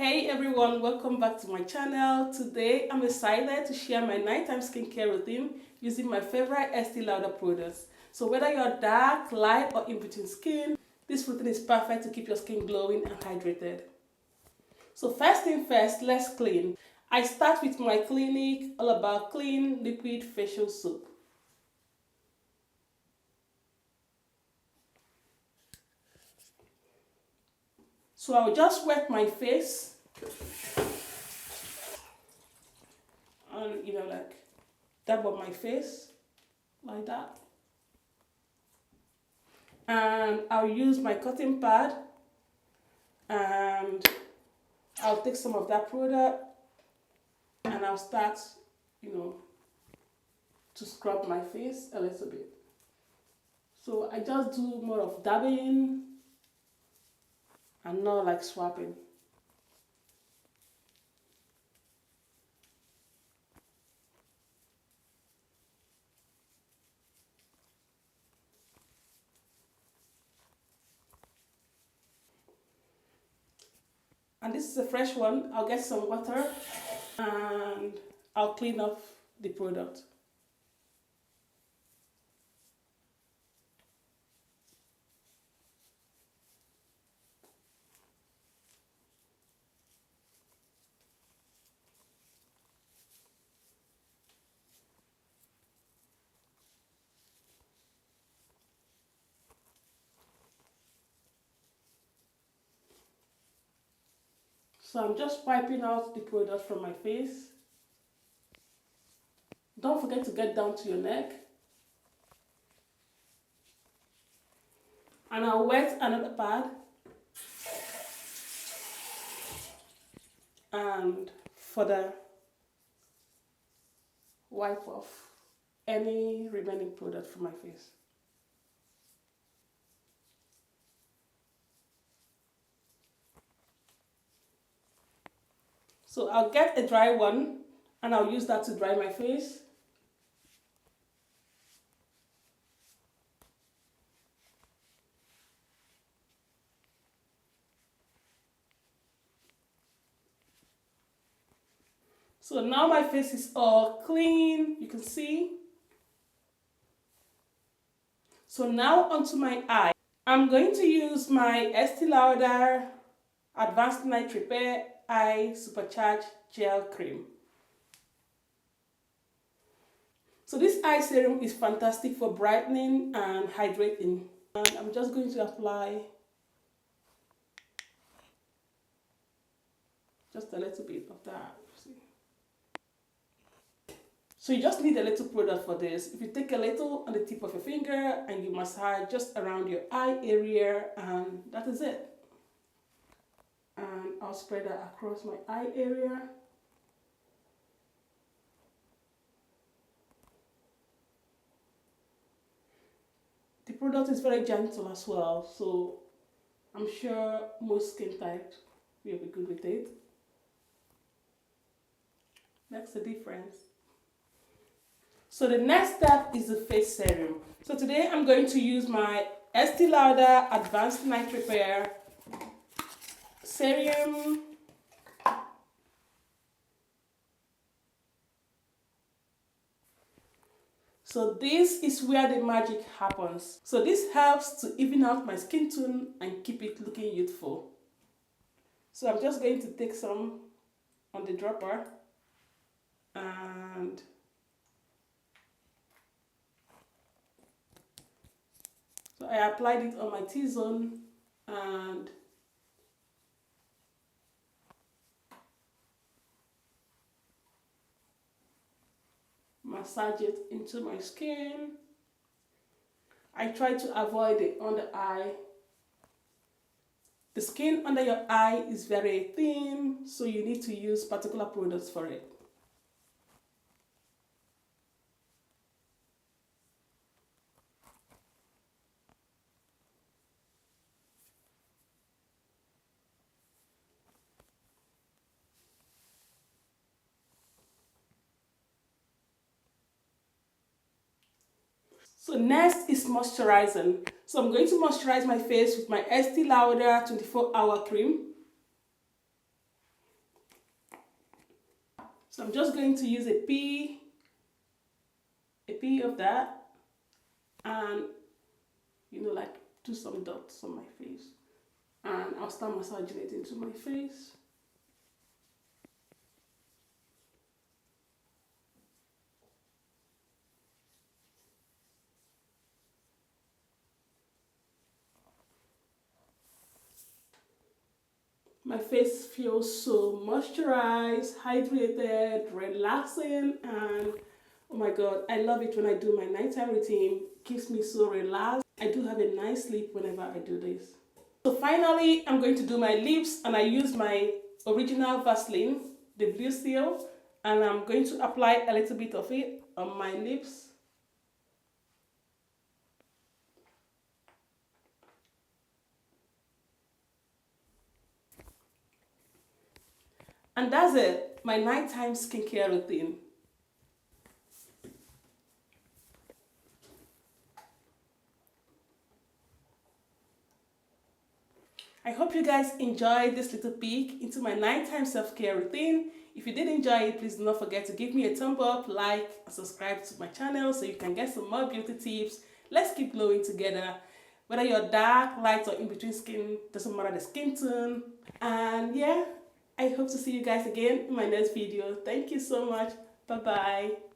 Hey everyone, welcome back to my channel. Today I'm excited to share my nighttime skincare routine using my favorite Estée Lauder products. So whether you're dark, light or in between skin, this routine is perfect to keep your skin glowing and hydrated. So first thing first, let's clean. I start with my Clinique All About Clean Liquid Facial Soap. So I'll just wet my face and like dab on my face like that. And I'll use my cotton pad and I'll take some of that product and I'll start, to scrub my face a little bit. So I just do more of dabbing and not like swapping. And this is a fresh one. I'll get some water and I'll clean up the product. So I'm just wiping out the product from my face. Don't forget to get down to your neck. And I'll wet another pad and further wipe off any remaining product from my face. So I'll get a dry one and I'll use that to dry my face. So now my face is all clean, you can see. So now onto my eye. I'm going to use my Estée Lauder Advanced Night Repair Eye Supercharged Gel Cream. So this eye serum is fantastic for brightening and hydrating. And I'm just going to apply just a little bit of that. So you just need a little product for this. If you take a little on the tip of your finger and you massage just around your eye area, and that is it. And I'll spread that across my eye area. The product is very gentle as well, so I'm sure most skin types will be good with it. That's the difference. So the next step is the face serum. So today I'm going to use my Estée Lauder Advanced Night Repair Serum. So this is where the magic happens. So this helps to even out my skin tone and keep it looking youthful. So I'm just going to take some on the dropper and so I applied it on my T-zone and massage it into my skin. I try to avoid the under eye. The skin under your eye is very thin, so you need to use particular products for it. So next is moisturizing. So I'm going to moisturize my face with my Estée Lauder 24-hour cream. So I'm just going to use a pea of that, and like do some dots on my face, and I'll start massaging it into my face. My face feels so moisturized, hydrated, relaxing, and oh my god, I love it when I do my nighttime routine. It keeps me so relaxed. I do have a nice sleep whenever I do this. So finally, I'm going to do my lips, and I use my original Vaseline, the Blue Seal, and I'm going to apply a little bit of it on my lips. And that's it, my nighttime skincare routine. I hope you guys enjoyed this little peek into my nighttime self-care routine. If you did enjoy it, please do not forget to give me a thumb up, like, and subscribe to my channel so you can get some more beauty tips. Let's keep glowing together. Whether you're dark, light, or in between skin, doesn't matter the skin tone. And yeah, I hope to see you guys again in my next video. Thank you so much. Bye-bye.